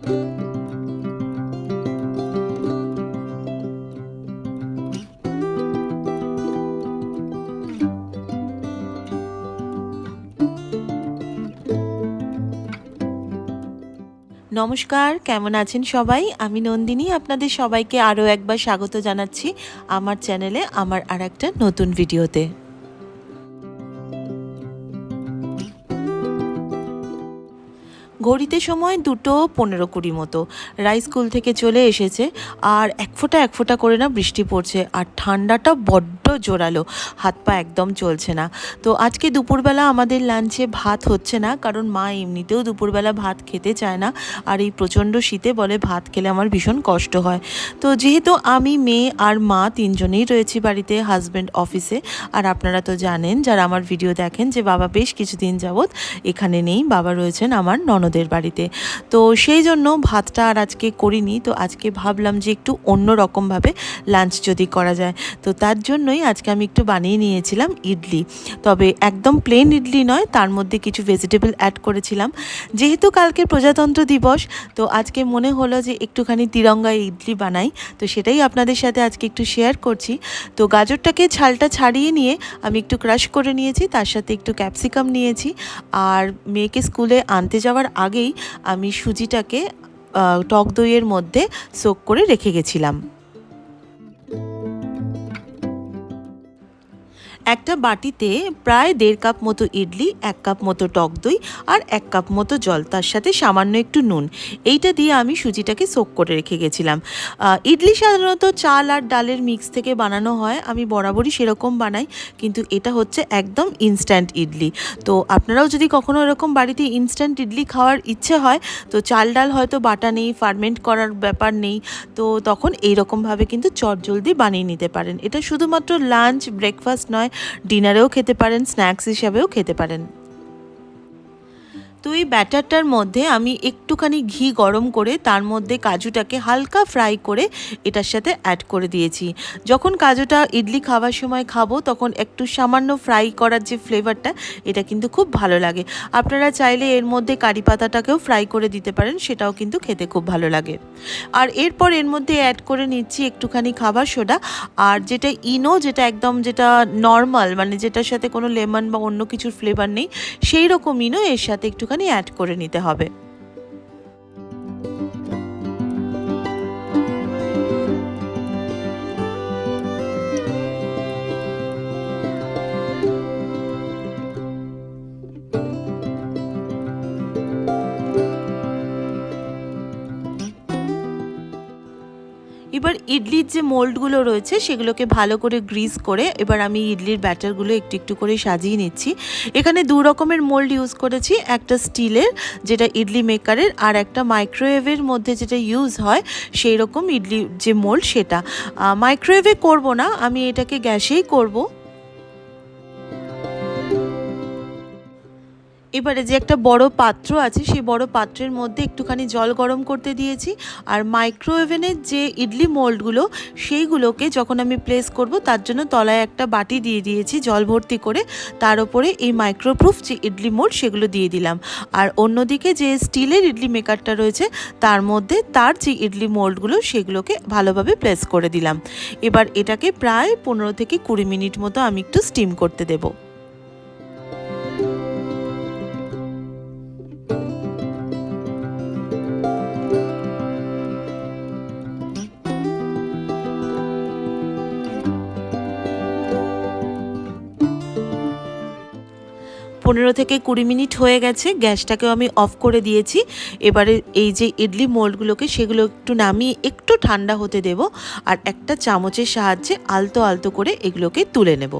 নমস্কার, কেমন আছেন সবাই? আমি নন্দিনী আপনাদের সবাইকে আরও একবার স্বাগত জানাচ্ছি আমার চ্যানেলে আমার আরেকটা নতুন ভিডিওতে। ঘড়িতে সময় 2:15-20 মতো। রাই স্কুল থেকে চলে এসেছে আর এক ফোঁটা করে না বৃষ্টি পড়ছে আর ঠান্ডাটা বড্ড জোরালো, হাত পা একদম চলছে না। তো আজকে দুপুরবেলা আমাদের লাঞ্চে ভাত হচ্ছে না, কারণ মা এমনিতেও দুপুরবেলা ভাত খেতে চায় না, আর এই প্রচণ্ড শীতে বলে ভাত খেলে আমার ভীষণ কষ্ট হয়। তো যেহেতু আমি, মেয়ে আর মা তিনজনেই রয়েছি বাড়িতে, হাজব্যান্ড অফিসে, আর আপনারা তো জানেন যারা আমার ভিডিও দেখেন যে বাবা বেশ কিছুদিন যাবৎ এখানে নেই, বাবা রয়েছেন আমার ননদের বাড়িতে। তো সেই জন্য ভাতটা আর আজকে করিনি। তো আজকে ভাবলাম যে একটু অন্য রকমভাবে লাঞ্চ যদি করা যায়, তো তার জন্যই আজকে আমি একটু বানিয়ে নিয়েছিলাম ইডলি। তবে একদম প্লেন ইডলি নয়, তার মধ্যে কিছু ভেজিটেবল অ্যাড করেছিলাম। যেহেতু কালকে প্রজাতন্ত্র দিবস, তো আজকে মনে হলো যে একটুখানি তিরঙ্গা ইডলি বানাই, তো সেটাই আপনাদের সাথে আজকে একটু শেয়ার করছি। তো গাজরটাকে ছালটা ছাড়িয়ে নিয়ে আমি একটু ক্রাশ করে নিয়েছি, তার সাথে একটু ক্যাপসিকাম নিয়েছি, আর মেয়েকে স্কুলে আনতে যাওয়ার আগেই আমি সুজিটাকে টক দইয়ের মধ্যে সোক করে রেখে গেছিলাম। একটা বাটিতে প্রায় 1.5 কাপ মতো ইডলি, 1 কাপ মতো টক দই আর 1 কাপ মতো জল, তার সাথে সামান্য একটু নুন, এইটা দিয়ে আমি সুজিটাকে সোক করে রেখে গেছিলাম। ইডলি সাধারণত চাল আর ডালের মিক্স থেকে বানানো হয়, আমি বরাবরই সেরকম বানাই, কিন্তু এটা হচ্ছে একদম ইনস্ট্যান্ট ইডলি। তো আপনারাও যদি কখনো এরকম বাড়িতে ইনস্ট্যান্ট ইডলি খাওয়ার ইচ্ছে হয়, তো চাল ডাল হয়তো বাটা নেই, ফার্মেন্ট করার ব্যাপার নেই, তো তখন এইরকমভাবে কিন্তু চটজলদি বানিয়ে নিতে পারেন। এটা শুধুমাত্র লাঞ্চ, ব্রেকফাস্ট নয়, ডিনারেও খেতে পারেন, স্ন্যাক্স হিসাবেও খেতে পারেন। তো এই ব্যাটারটার মধ্যে আমি একটুখানি ঘি গরম করে তার মধ্যে কাজুটাকে হালকা ফ্রাই করে এটার সাথে অ্যাড করে দিয়েছি। যখন কাজুটা ইডলি খাওয়ার সময় খাবো, তখন একটু সামান্য ফ্রাই করার যে ফ্লেভারটা, এটা কিন্তু খুব ভালো লাগে। আপনারা চাইলে এর মধ্যে কারি পাতাটাকেও ফ্রাই করে দিতে পারেন, সেটাও কিন্তু খেতে খুব ভালো লাগে। আর এরপর এর মধ্যে অ্যাড করে নিচ্ছি একটুখানি খাবার সোডা, আর যেটা ইনো, যেটা একদম যেটা নর্মাল, মানে যেটার সাথে কোনো লেমন বা অন্য কিছুর ফ্লেভার নেই, সেই রকম ইনো এর সাথে একটুখানি অ্যাড করে নিতে হবে। এবার ইডলির যে মোল্ডগুলো রয়েছে সেগুলোকে ভালো করে গ্রিস করে এবার আমি ইডলির ব্যাটারগুলো একটু একটু করে সাজিয়ে নিচ্ছি। এখানে 2 রকমের মোল্ড ইউজ করেছি, একটা স্টিলের যেটা ইডলি মেকারের, আর একটা মাইক্রোওয়েভের মধ্যে যেটা ইউজ হয় সেই রকম ইডলি যে মোল্ড, সেটা মাইক্রোওয়েভে করব না, আমি এটাকে গ্যাসেই করব। এবারে যে একটা বড় পাত্র আছে, সেই বড় পাত্রের মধ্যে একটুখানি জল গরম করতে দিয়েছি, আর মাইক্রোওয়েভেনের যে ইডলি মোল্ডগুলো সেইগুলোকে যখন আমি প্লেস করব, তার জন্য তলায় একটা বাটি দিয়ে দিয়েছি জল ভর্তি করে, তার উপরে এই মাইক্রোপ্রুফ যে ইডলি মোল্ড সেগুলো দিয়ে দিলাম। আর অন্যদিকে যে স্টিলের ইডলি মেকারটা রয়েছে তার মধ্যে তার যে ইডলি মোল্ডগুলো সেগুলোকে ভালোভাবে প্লেস করে দিলাম। এবার এটাকে প্রায় 15 থেকে 20 মিনিট মতো আমি একটু স্টিম করতে দেবো। 15 থেকে 20 মিনিট হয়ে গেছে, গ্যাসটাকেও আমি অফ করে দিয়েছি। এবারে এই যে ইডলি মোল্ডগুলোকে সেগুলো একটু নামিয়ে একটু ঠান্ডা হতে দেব, আর একটা চামচের সাহায্যে আলতো আলতো করে এগুলোকে তুলে নেব।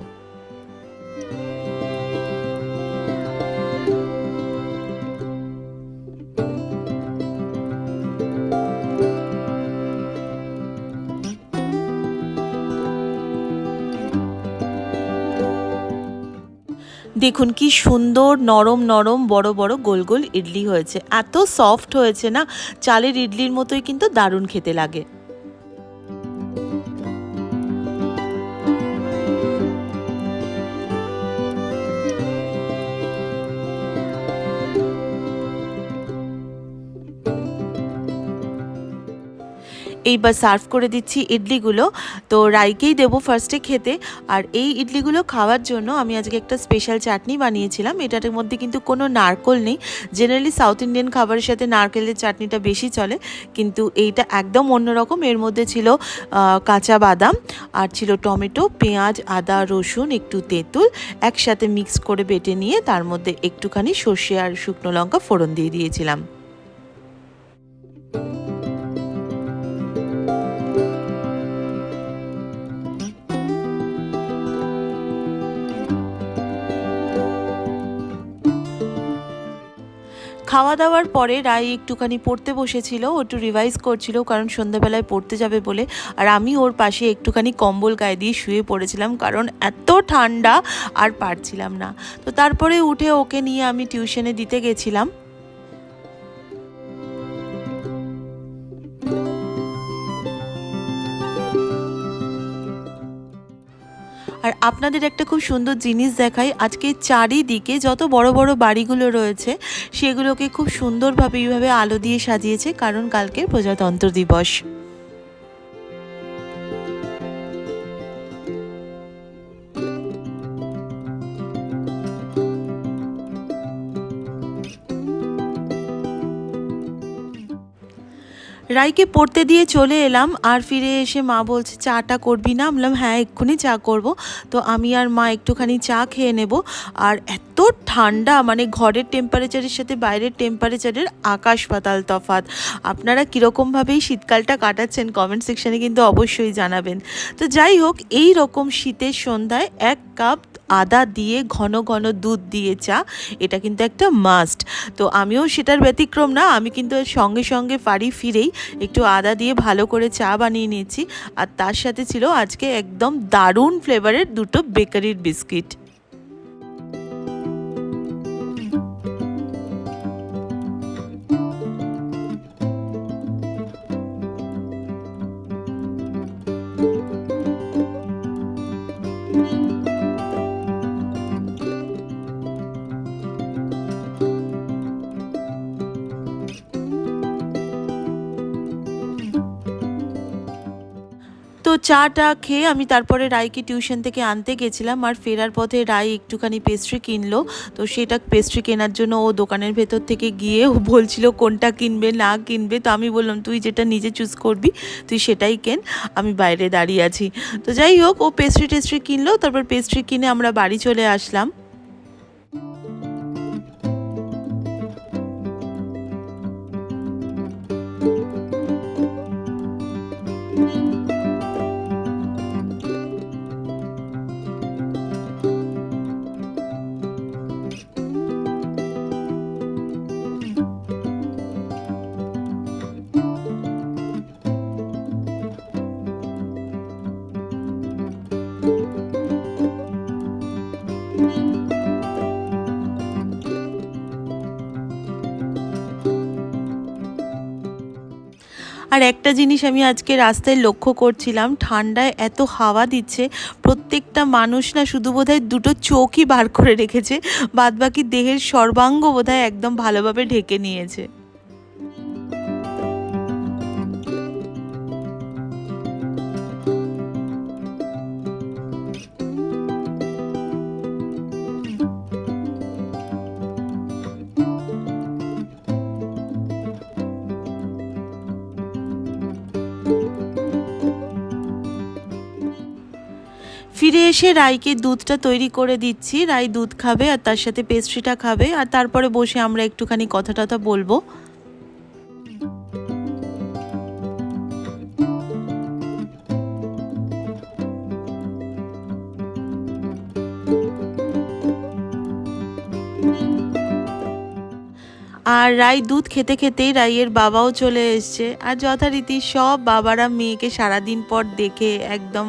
দেখুন কি সুন্দর নরম নরম বড় বড় গোল গোল ইডলি হয়েছে, এত সফট হয়েছে না, চালের ইডলির মতোই কিন্তু দারুণ খেতে লাগে। এইবার সার্ভ করে দিচ্ছি ইডলিগুলো। তো রাইকেই দেবো ফার্স্টে খেতে। আর এই ইডলিগুলো খাওয়ার জন্য আমি আজকে একটা স্পেশাল চাটনি বানিয়েছিলাম। এটার মধ্যে কিন্তু কোনো নারকেল নেই। জেনারেলি সাউথ ইন্ডিয়ান খাবারের সাথে নারকেলের চাটনিটা বেশি চলে, কিন্তু এইটা একদম অন্যরকম। এর মধ্যে ছিল কাঁচা বাদাম, আর ছিল টমেটো, পেঁয়াজ, আদা, রসুন, একটু তেঁতুল একসাথে মিক্স করে বেটে নিয়ে তার মধ্যে একটুখানি সর্ষে আর শুকনো লঙ্কা ফোড়ন দিয়ে দিয়েছিলাম। খাওয়া দাওয়ার পরে রাই একটুখানি পড়তে বসেছিল, ও একটু রিভাইজ করছিল কারণ সন্ধ্যাবেলায় পড়তে যাবে বলে। আর আমি ওর পাশে একটুখানি কম্বল গায়ে দিয়ে শুয়ে পড়েছিলাম কারণ এত ঠান্ডা আর পারছিলাম না। তো তারপরে উঠে ওকে নিয়ে আমি টিউশনে দিতে গেছিলাম। আর আপনাদের একটা খুব সুন্দর জিনিস দেখাই, আজকে চারিদিকে যত বড় বড় বাড়িগুলো রয়েছে সেগুলোকে খুব সুন্দরভাবে এইভাবে আলো দিয়ে সাজিয়েছে, কারণ কালকে প্রজাতন্ত্র দিবস। রাইকে পড়তে দিয়ে চলে এলাম, আর ফিরে এসে মা বলছে চাটা করবি না? বললাম হ্যাঁ এক্ষুনি চা করব। তো আমি আর মা একটুখানি চা খেয়ে নেব। আর এত ঠান্ডা, মানে ঘরের টেম্পারেচারের সাথে বাইরের টেম্পারেচারের আকাশ পাতাল তফাৎ। আপনারা কীরকমভাবেই শীতকালটা কাটাচ্ছেন কমেন্ট সেকশানে কিন্তু অবশ্যই জানাবেন। তো যাই হোক, এই রকম শীতের সন্ধ্যায় 1 কাপ আদা দিয়ে ঘন ঘন দুধ দিয়ে চা, এটা কিন্তু একটা মাস্ট। তো আমিও সেটার ব্যতিক্রম না, আমি কিন্তু সঙ্গে সঙ্গে বাড়ি ফিরেই একটু আদা দিয়ে ভালো করে চা বানিয়ে নিয়েছি। আর তার সাথে ছিল আজকে একদম দারুণ ফ্লেভারের 2টো বেকারির বিস্কিট। তো চাটা খেয়ে আমি তারপরে রাইকে টিউশন থেকে আনতে গেছিলাম। আর ফেরার পথে রাই একটুখানি পেস্ট্রি কিনলো। তো সেটা পেস্ট্রি কেনার জন্য ও দোকানের ভেতর থেকে গিয়ে ও বলছিল কোনটা কিনবে না কিনবে। তো আমি বললাম তুই যেটা নিজে চুজ করবি তুই সেটাই কেন, আমি বাইরে দাঁড়িয়ে আছি। তো যাই হোক, ও পেস্ট্রি কিনলো। তারপর পেস্ট্রি কিনে আমরা বাড়ি চলে আসলাম। আর একটা জিনিস আমি আজকে রাস্তায় লক্ষ্য করছিলাম, ঠান্ডায় এত হাওয়া দিচ্ছে, প্রত্যেকটা মানুষ না শুধু বোধহয় 2টো চোখই বার করে রেখেছে, বাদবাকি দেহের সর্বাঙ্গ বোধহয় একদম ভালোভাবে ঢেকে নিয়েছে। ফিরে এসে রাইকে দুধটা তৈরি করে দিচ্ছি। রাই দুধ খাবে আর তার সাথে পেস্ট্রিটা খাবে, আর তারপরে বসে আমরা একটুখানি কথা টথা বলবো। আর রাই দুধ খেতে খেতেই রাইয়ের বাবাও চলে এসছে। আর যথারীতি সব বাবারা মেয়েকে সারাদিন পর দেখে একদম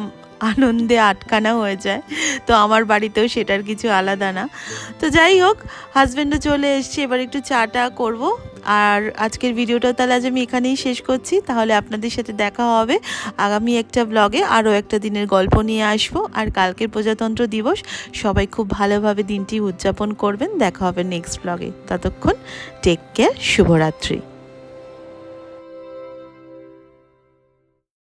আনন্দে আটকানা হয়ে যায়। তো আমার বাড়িতেও সেটার কিছু আলাদা না। তো যাই হোক, হাজব্যান্ডও চলে এসছে, এবার একটু চাটা করব। আর আজকের ভিডিওটা তাহলে আজ আমি এখানেই শেষ করছি। তাহলে আপনাদের সাথে দেখা হবে আগামী একটা ব্লগে, আরও একটা দিনের গল্প নিয়ে আসবো। আর কালকের প্রজাতন্ত্র দিবস, সবাই খুব ভালোভাবে দিনটি উদযাপন করবেন। দেখা হবে নেক্সট ব্লগে। ততক্ষণ টেক কেয়ার, শুভরাত্রি।